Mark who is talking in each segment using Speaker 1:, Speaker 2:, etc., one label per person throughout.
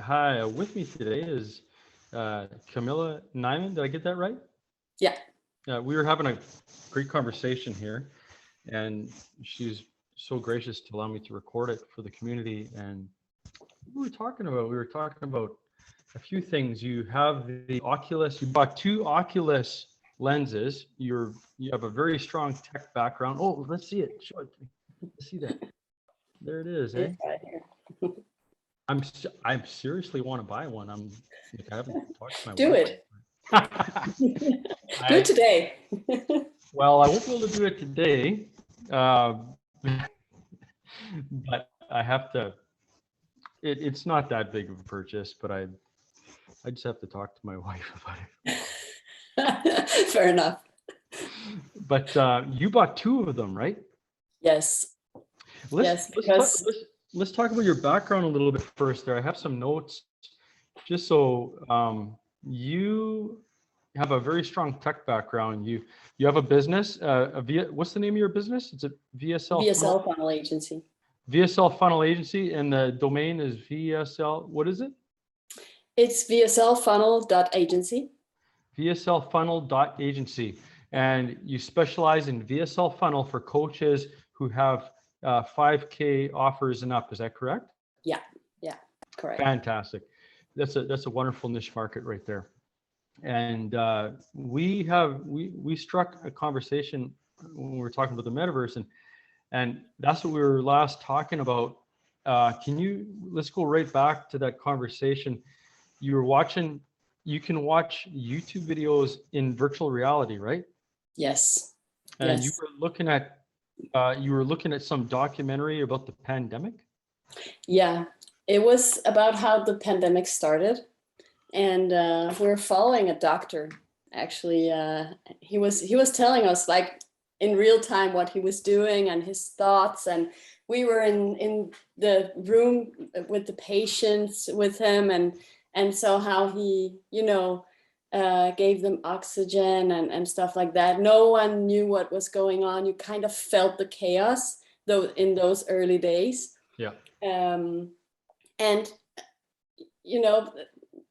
Speaker 1: Hi, with me today is Camilla Nyman. Did I get that right?
Speaker 2: Yeah.
Speaker 1: We were having a great conversation here, and she's so gracious to allow me to record it for the community. And what were we talking about? We were talking about a few things. You have the Oculus. You bought two Oculus lenses. You have a very strong tech background. Oh, let's see it. Show it. Let's see that. There it is, eh?
Speaker 2: It's right here.
Speaker 1: I seriously want to buy one. I haven't talked to my
Speaker 2: Do
Speaker 1: wife.
Speaker 2: it. Do it today.
Speaker 1: Well, I won't be able to do it today, but I have to. It's not that big of a purchase, but I just have to talk to my wife about it.
Speaker 2: Fair enough.
Speaker 1: But you bought two of them, right?
Speaker 2: Yes.
Speaker 1: Let's talk about your background a little bit first. There, I have some notes, just so you have a very strong tech background. You have a business. What's the name of your business? It's a
Speaker 2: VSL Funnel Agency.
Speaker 1: VSL Funnel Agency, and the domain is VSL. What is it?
Speaker 2: It's vslfunnel.agency.
Speaker 1: vslfunnel.agency, and you specialize in VSL funnel for coaches who have 5K offers and up. Is that correct?
Speaker 2: Yeah, correct.
Speaker 1: Fantastic. That's a wonderful niche market right there. And we struck a conversation when we were talking about the metaverse, and that's what we were last talking about. Let's go right back to that conversation. You can watch YouTube videos in virtual reality, right?
Speaker 2: Yes.
Speaker 1: And you were looking at some documentary about the pandemic.
Speaker 2: Yeah, it was about how the pandemic started, and we were following a doctor. Actually, he was telling us like in real time what he was doing and his thoughts, and we were in the room with the patients with him, and so how he gave them oxygen and stuff like that. No one knew what was going on. You kind of felt the chaos though in those early days.
Speaker 1: Yeah.
Speaker 2: And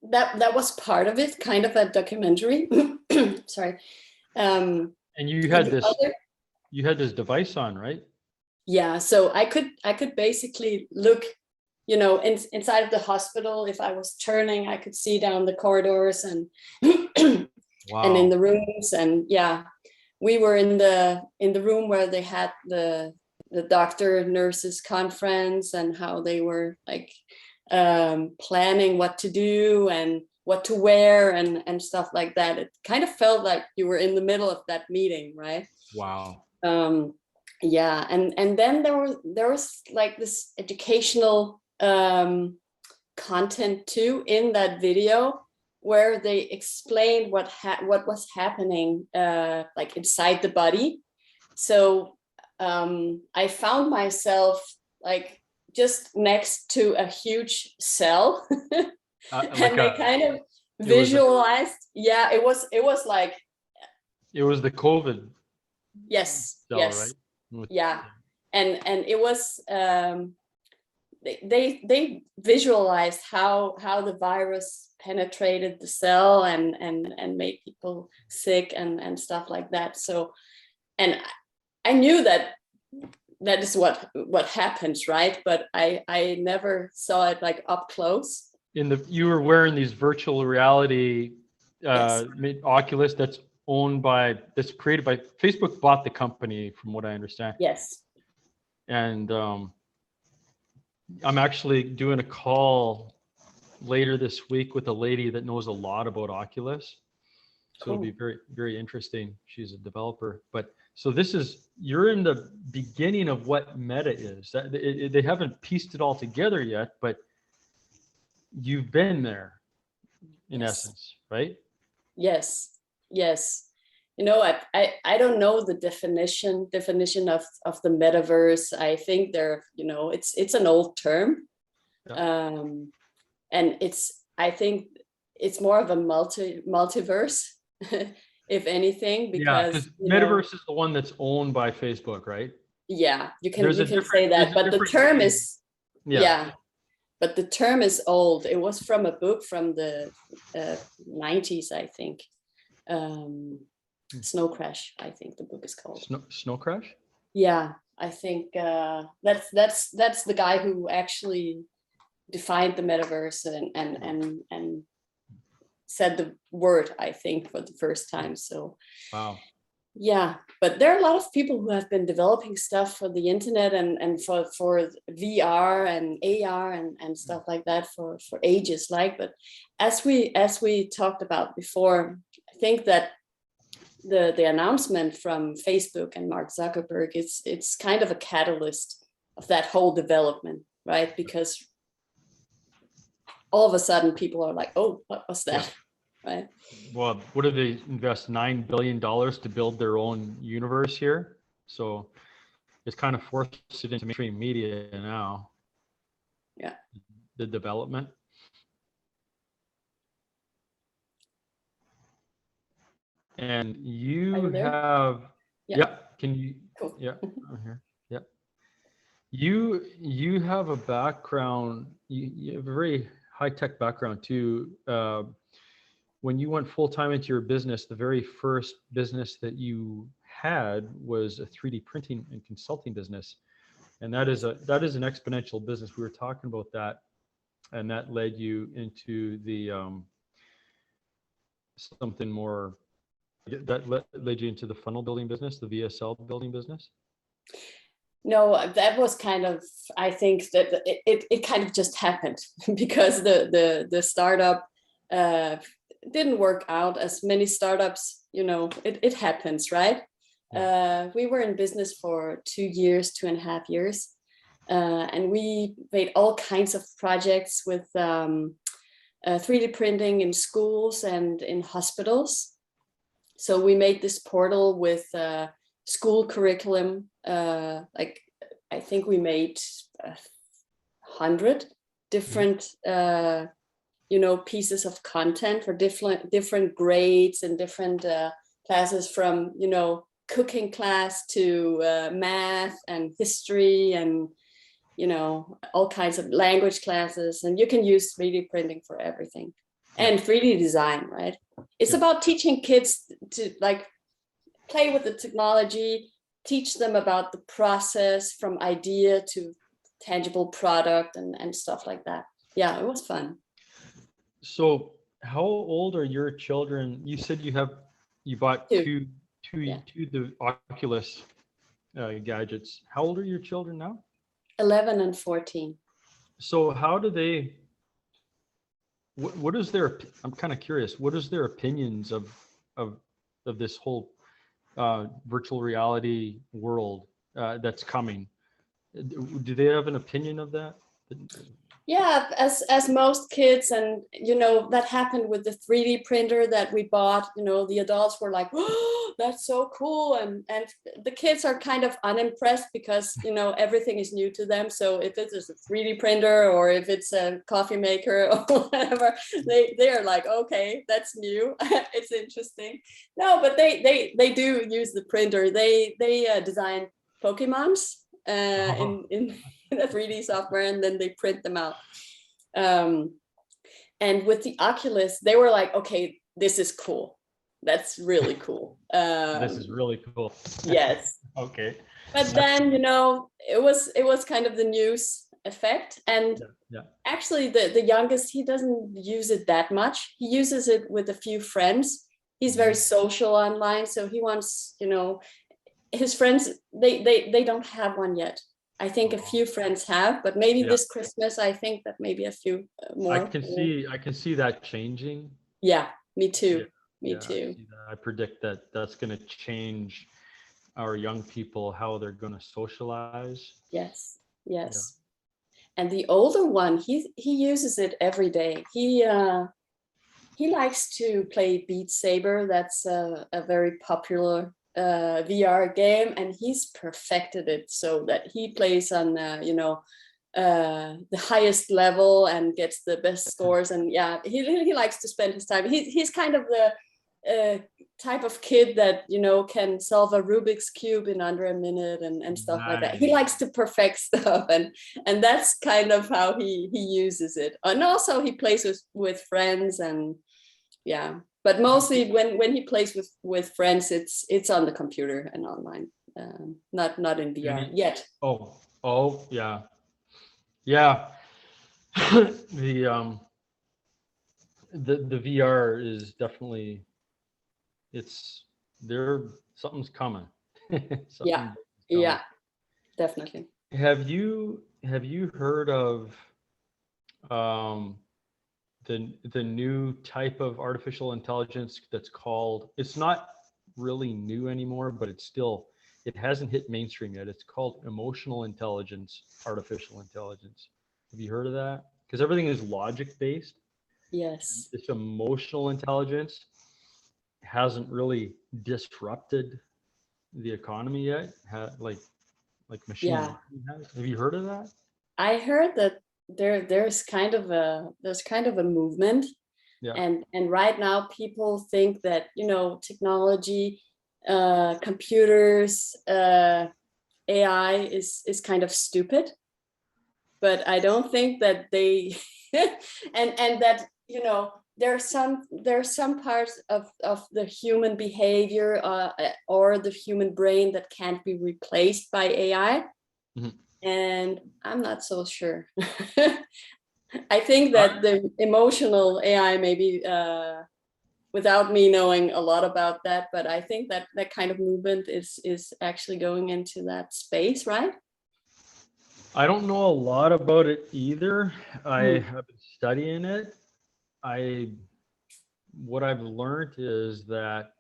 Speaker 2: that was part of it, kind of a documentary. Sorry.
Speaker 1: And you had this device on, right?
Speaker 2: Yeah, so I could basically look, inside of the hospital. If I was turning, I could see down the corridors and
Speaker 1: wow.
Speaker 2: And in the rooms. And yeah, we were in the room where they had the doctor nurses conference, and how they were like planning what to do and what to wear and stuff like that. It kind of felt like you were in the middle of that meeting, right?
Speaker 1: Wow.
Speaker 2: Yeah, and then there was like this educational content too in that video, where they explained what was happening like inside the body. So I found myself like just next to a huge cell, and they kind of visualized. Yeah, it was like
Speaker 1: it was the COVID.
Speaker 2: Yes.
Speaker 1: Cell,
Speaker 2: yes.
Speaker 1: Right?
Speaker 2: Yeah, and it was they visualized how the virus penetrated the cell and made people sick and stuff like that. So, and I knew that is what happens, right? But I never saw it like up close.
Speaker 1: You were wearing these virtual reality Oculus that's created by Facebook. Bought the company, from what I understand.
Speaker 2: Yes.
Speaker 1: And I'm actually doing a call later this week with a lady that knows a lot about Oculus. So Cool. It'll be very, very interesting. She's a developer. But so you're in the beginning of what Meta is. They haven't pieced it all together yet, but you've been there in essence, right?
Speaker 2: Yes. I don't know the definition of the metaverse. I think it's an old term. Yeah. And I think it's more of a multiverse, if anything, because
Speaker 1: metaverse is the one that's owned by Facebook, right?
Speaker 2: Yeah, you can say that, but the term is but the term is old. It was from a book from the 90s, I think. Snow Crash, I think the book is called.
Speaker 1: Snow Crash?
Speaker 2: Yeah, I think that's the guy who actually defined the metaverse and said the word, I think, for the first time. So
Speaker 1: wow.
Speaker 2: Yeah, but there are a lot of people who have been developing stuff for the internet and for VR and AR and stuff like that for ages. But as we talked about before, I think that the announcement from Facebook and Mark Zuckerberg, it's kind of a catalyst of that whole development, right? Because all of a sudden people are like, oh, what was that? Yeah. Right.
Speaker 1: Well, what did they invest $9 billion to build their own universe here? So it's kind of forced it into mainstream media now.
Speaker 2: Yeah.
Speaker 1: The development. And you have, yeah. Can you? Cool. Yeah. I'm here. Yeah. You have a background. You have a very high-tech background too. When you went full-time into your business, the very first business that you had was a 3D printing and consulting business. And that is an exponential business. We were talking about that, and that led you into the something more, that led you into the funnel building business, the VSL building business?
Speaker 2: No, that was kind of, I think that it kind of just happened because the startup didn't work out. As many startups, it happens, right? Yeah. We were in business for 2.5 years, and we made all kinds of projects with 3D printing in schools and in hospitals. So we made this portal with school curriculum. I think we made 100 different pieces of content for different grades and different classes, from cooking class to math and history and all kinds of language classes. And you can use 3D printing for everything, and 3D design, right? It's about teaching kids to play with the technology, teach them about the process from idea to tangible product and stuff like that. Yeah, it was fun.
Speaker 1: So how old are your children? You said you bought two the Oculus gadgets. How old are your children now?
Speaker 2: 11 and 14.
Speaker 1: So how do they, what is their, I'm kind of curious, what is their opinions of this whole virtual reality world that's coming? Do they have an opinion of that?
Speaker 2: Yeah, as most kids, and that happened with the 3D printer that we bought. The adults were like, "Oh, that's so cool," and the kids are kind of unimpressed because everything is new to them. So if it's a 3D printer or if it's a coffee maker or whatever, they are like, "Okay, that's new. It's interesting." No, but they do use the printer. They design Pokemons in the 3D software, and then they print them out. And with the Oculus, they were like, okay, this is cool. That's really cool.
Speaker 1: This is really cool.
Speaker 2: Yes.
Speaker 1: Okay.
Speaker 2: But then, it was kind of the news effect. And actually the youngest, he doesn't use it that much. He uses it with a few friends. He's very social online. So he wants, his friends, they don't have one yet. I think a few friends have, but maybe this Christmas, I think that maybe a few more.
Speaker 1: I can see that changing.
Speaker 2: Yeah, me too. Me too.
Speaker 1: I predict that that's going to change our young people, how they're going to socialize.
Speaker 2: Yes. Yeah. And the older one, he uses it every day. He likes to play Beat Saber. That's a very popular VR game, and he's perfected it so that he plays on the highest level and gets the best scores. And he likes to spend his time. He's kind of the type of kid that, you know, can solve a Rubik's cube in under a minute and stuff like that. He
Speaker 1: Nice.
Speaker 2: likes to perfect stuff, and that's kind of how he uses it. And also he plays with friends, and yeah. But mostly when he plays with friends, it's on the computer and online, not in VR yet.
Speaker 1: Oh, yeah. Yeah. the the VR is definitely, it's there, something's coming.
Speaker 2: Yeah,
Speaker 1: Something coming.
Speaker 2: yeah, definitely.
Speaker 1: Have you heard of um the new type of artificial intelligence that's called, it's not really new anymore, but it's still, it hasn't hit mainstream yet. It's called emotional intelligence, artificial intelligence. Have you heard of that? Because everything is logic based.
Speaker 2: Yes.
Speaker 1: This emotional intelligence hasn't really disrupted the economy yet. Like machine
Speaker 2: Yeah.
Speaker 1: learning has. Have you heard of that?
Speaker 2: I heard that there's kind of a movement,
Speaker 1: Yeah.
Speaker 2: and right now people think that, you know, technology, computers, AI is kind of stupid, but I don't think that they and that, you know, there's some parts of the human behavior, or the human brain that can't be replaced by AI.
Speaker 1: Mhm.
Speaker 2: And I'm not so sure. I think
Speaker 1: I,
Speaker 2: that the emotional AI maybe, without me knowing a lot about that, but I think that that kind of movement is actually going into that space, right?
Speaker 1: I don't know a lot about it either. I
Speaker 2: Hmm.
Speaker 1: have been studying it. I What I've learned is that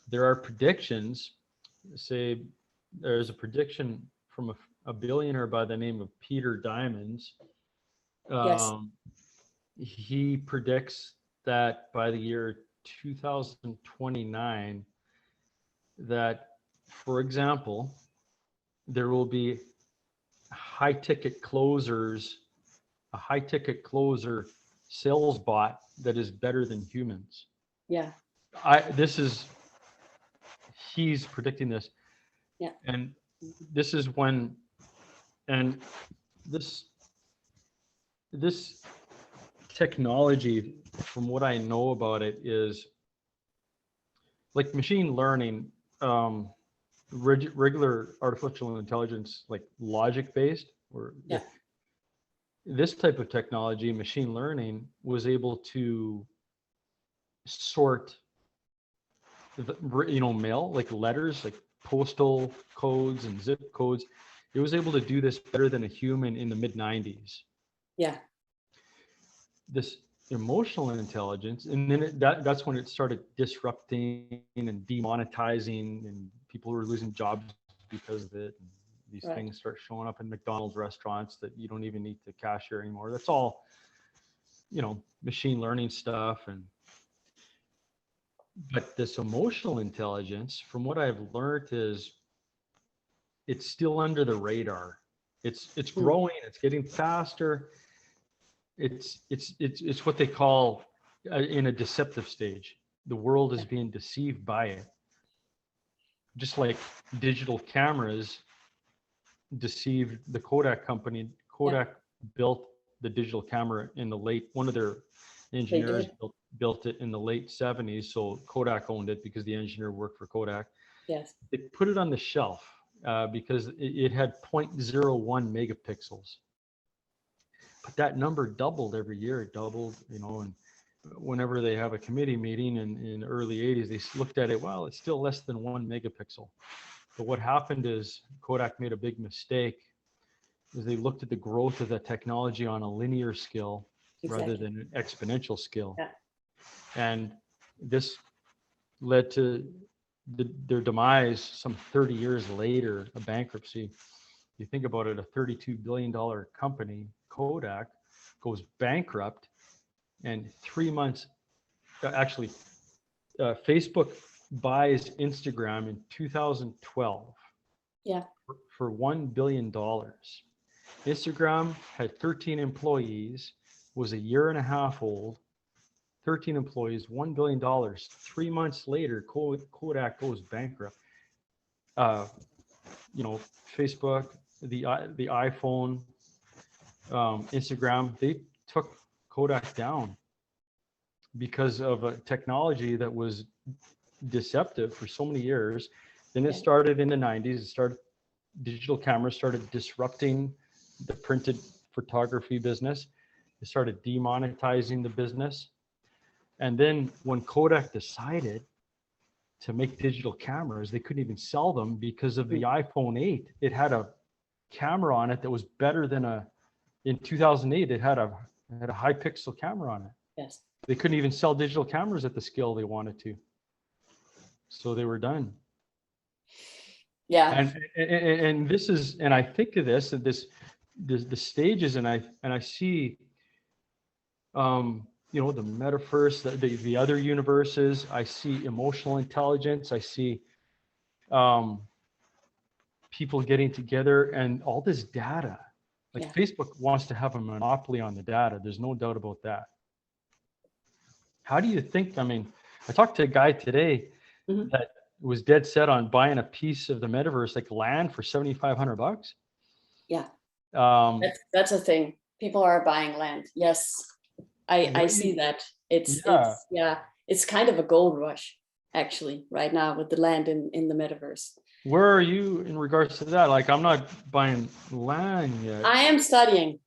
Speaker 1: there are predictions. Say there's a prediction from a billionaire by the name of Peter Diamond's.
Speaker 2: Yes.
Speaker 1: Um, he predicts that by the year 2029, that, for example, there will be high ticket closers, a high ticket closer sales bot that is better than humans.
Speaker 2: Yeah.
Speaker 1: This is, he's predicting this,
Speaker 2: Yeah.
Speaker 1: and this is when, and this this technology, from what I know about it, is like machine learning, regular artificial intelligence, like logic based, or
Speaker 2: Yeah.
Speaker 1: this type of technology, machine learning, was able to sort mail, like letters, like postal codes and zip codes. It was able to do this better than a human in the mid 90s.
Speaker 2: Yeah.
Speaker 1: This emotional intelligence, and then that's when it started disrupting and demonetizing, and people were losing jobs because of it. And these
Speaker 2: Right.
Speaker 1: things start showing up in McDonald's restaurants that you don't even need to cashier anymore. That's all, machine learning stuff. And but this emotional intelligence, from what I've learned, is it's still under the radar. It's
Speaker 2: Hmm.
Speaker 1: growing, it's getting faster. It's what they call, in a deceptive stage. The world is
Speaker 2: Yeah.
Speaker 1: being deceived by it, just like digital cameras deceived the Kodak company.
Speaker 2: Yeah.
Speaker 1: Kodak built the digital camera in the late, one of their
Speaker 2: They
Speaker 1: engineers
Speaker 2: did.
Speaker 1: built it in the late 70s, so Kodak owned it because the engineer worked for Kodak.
Speaker 2: Yes.
Speaker 1: They put it on the shelf, because it had zero point zero 0.01 megapixels, but that number doubled every year. It doubled, and whenever they have a committee meeting in the early 80s, they looked at it, well, it's still less than 1 megapixel. But what happened is Kodak made a big mistake, is they looked at the growth of the technology on a linear scale rather
Speaker 2: Exactly.
Speaker 1: than an exponential scale.
Speaker 2: Yeah.
Speaker 1: And this led to their demise some 30 years later, a bankruptcy. You think about it, a $32 billion company, Kodak, goes bankrupt, and 3 months, actually, Facebook buys Instagram in 2012
Speaker 2: Yeah.
Speaker 1: for $1 billion. Instagram had 13 employees, was a year and a half old, 13 employees, $1 billion. 3 months later, Kodak goes bankrupt. You know, Facebook, the iPhone, Instagram, they took Kodak down because of a technology that was deceptive for so many years. Then it started in the 90s. Digital cameras started disrupting the printed photography business. It started demonetizing the business. And then when Kodak decided to make digital cameras, they couldn't even sell them because of the iPhone 8. It had a camera on it that was better than in 2008, it had a high pixel camera on it.
Speaker 2: Yes.
Speaker 1: They couldn't even sell digital cameras at the scale they wanted to. So they were done.
Speaker 2: Yeah.
Speaker 1: And this is, and I think of this and the stages, and I see, you know, the metaverse, the other universes. I see emotional intelligence. I see people getting together and all this data. Like Facebook wants to have a monopoly on the data. There's no doubt about that. How do you think? I mean, I talked to a guy today that was dead set on buying a piece of the metaverse, like land, for $7,500.
Speaker 2: Yeah. That's a thing. People are buying land. Yes. I see that. It's kind of a gold rush actually right now with the land in the metaverse.
Speaker 1: Where are you in regards to that? Like, I'm not buying land yet.
Speaker 2: I am studying.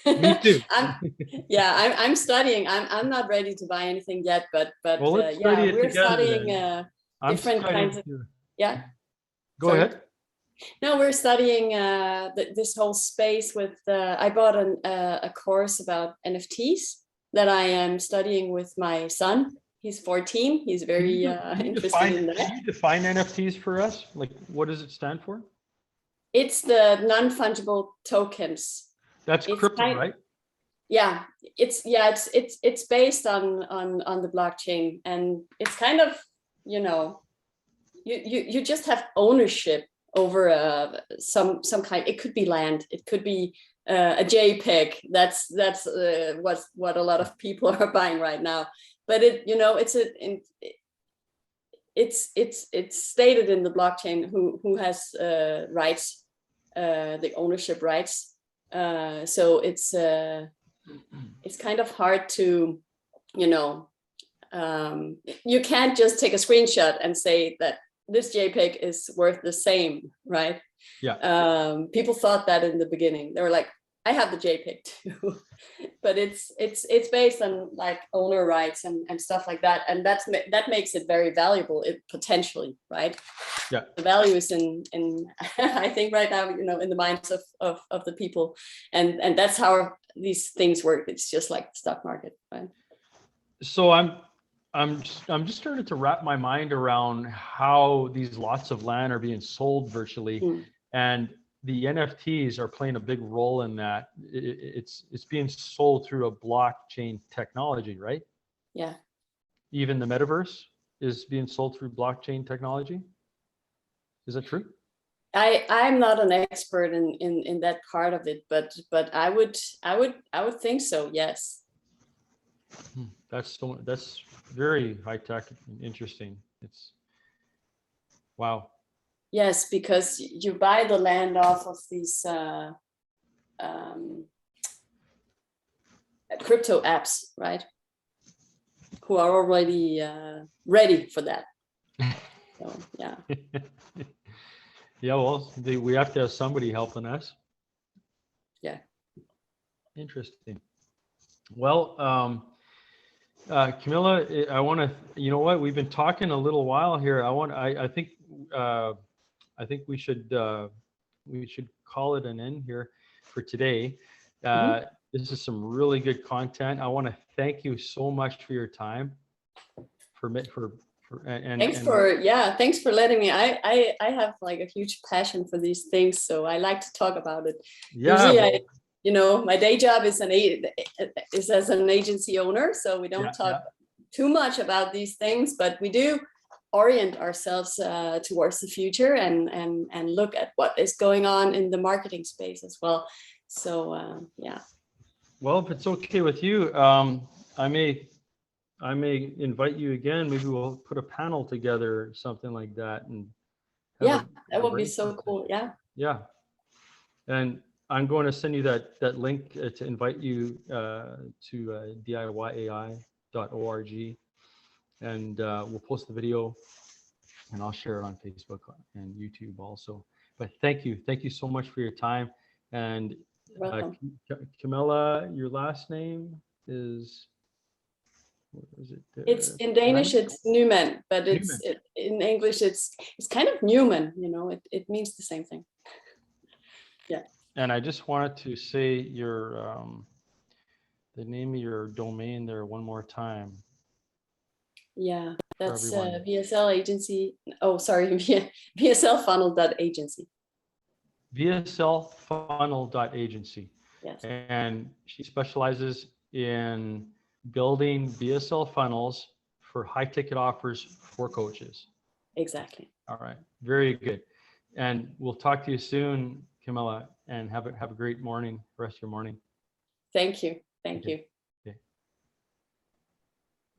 Speaker 1: Me too.
Speaker 2: I'm studying. I'm not ready to buy anything yet, but
Speaker 1: well, let's study
Speaker 2: we're
Speaker 1: together,
Speaker 2: studying different kinds of. Yeah.
Speaker 1: Go ahead.
Speaker 2: No, we're studying this whole space with. I bought a course about NFTs that I am studying with my son. He's 14. He's very interested in that.
Speaker 1: Can you define NFTs for us? Like, what does it stand for?
Speaker 2: It's the non-fungible tokens.
Speaker 1: That's crypto, right?
Speaker 2: Yeah, it's based on the blockchain, and it's kind of, you know, you just have ownership over some kind. It could be land. It could be a JPEG. That's what a lot of people are buying right now. But it's stated in the blockchain who has rights, the ownership rights. So it's kind of hard to, you know, you can't just take a screenshot and say that this JPEG is worth the same, right?
Speaker 1: Yeah.
Speaker 2: People thought that in the beginning. They were like, I have the JPEG too, but it's based on like owner rights and stuff like that, and that makes it very valuable. Potentially, right?
Speaker 1: Yeah.
Speaker 2: The value is in I think right now, you know, in the minds of the people, and that's how these things work. It's just like the stock market, right?
Speaker 1: So I'm just starting to wrap my mind around how these lots of land are being sold virtually, and the NFTs are playing a big role in that. It's being sold through a blockchain technology, right?
Speaker 2: Yeah.
Speaker 1: Even the metaverse is being sold through blockchain technology. Is that true?
Speaker 2: I'm not an expert in that part of it, but I would think so. Yes.
Speaker 1: That's very high tech and interesting. It's wow.
Speaker 2: Yes, because you buy the land off of these crypto apps, right? Who are already ready for that. So, yeah.
Speaker 1: Yeah, well, we have to have somebody helping us.
Speaker 2: Yeah.
Speaker 1: Interesting. Well, Camilla, I want to, you know what, we've been talking a little while here. I think we should call it an end here for today. This is some really good content. I want to thank you so much for your time. Thanks
Speaker 2: for letting me. I have like a huge passion for these things, so I like to talk about it.
Speaker 1: Yeah.
Speaker 2: Usually you know, my day job is as an agency owner, so we don't talk too much about these things, but we do orient ourselves towards the future and look at what is going on in the marketing space as well. So yeah.
Speaker 1: Well, if it's okay with you, I may I may invite you again. Maybe we'll put a panel together, something like that, and have
Speaker 2: Yeah,
Speaker 1: a
Speaker 2: that would be
Speaker 1: brainstorm
Speaker 2: so cool. Yeah.
Speaker 1: Yeah, and I'm going to send you that link to invite you to DIYAI.org, and we'll post the video, and I'll share it on Facebook and YouTube also. But thank you so much for your time. And
Speaker 2: Welcome.
Speaker 1: Camilla, your last name is, what is it?
Speaker 2: It's in Danish, it's Newman, but
Speaker 1: Newman.
Speaker 2: in English, it's kind of Newman. You know, it means the same thing. Yeah.
Speaker 1: And I just wanted to say your the name of your domain there one more time
Speaker 2: Yeah,
Speaker 1: for
Speaker 2: that's
Speaker 1: everyone.
Speaker 2: VSL agency. Oh, sorry, VSLfunnel.agency.
Speaker 1: VSLfunnel.agency.
Speaker 2: Yes,
Speaker 1: And she specializes in building VSL funnels for high ticket offers for coaches.
Speaker 2: exactly.
Speaker 1: All right, very good. And we'll talk to you soon, Camilla, and have a great morning, rest of your morning.
Speaker 2: Thank you. Thank
Speaker 1: Okay.
Speaker 2: you.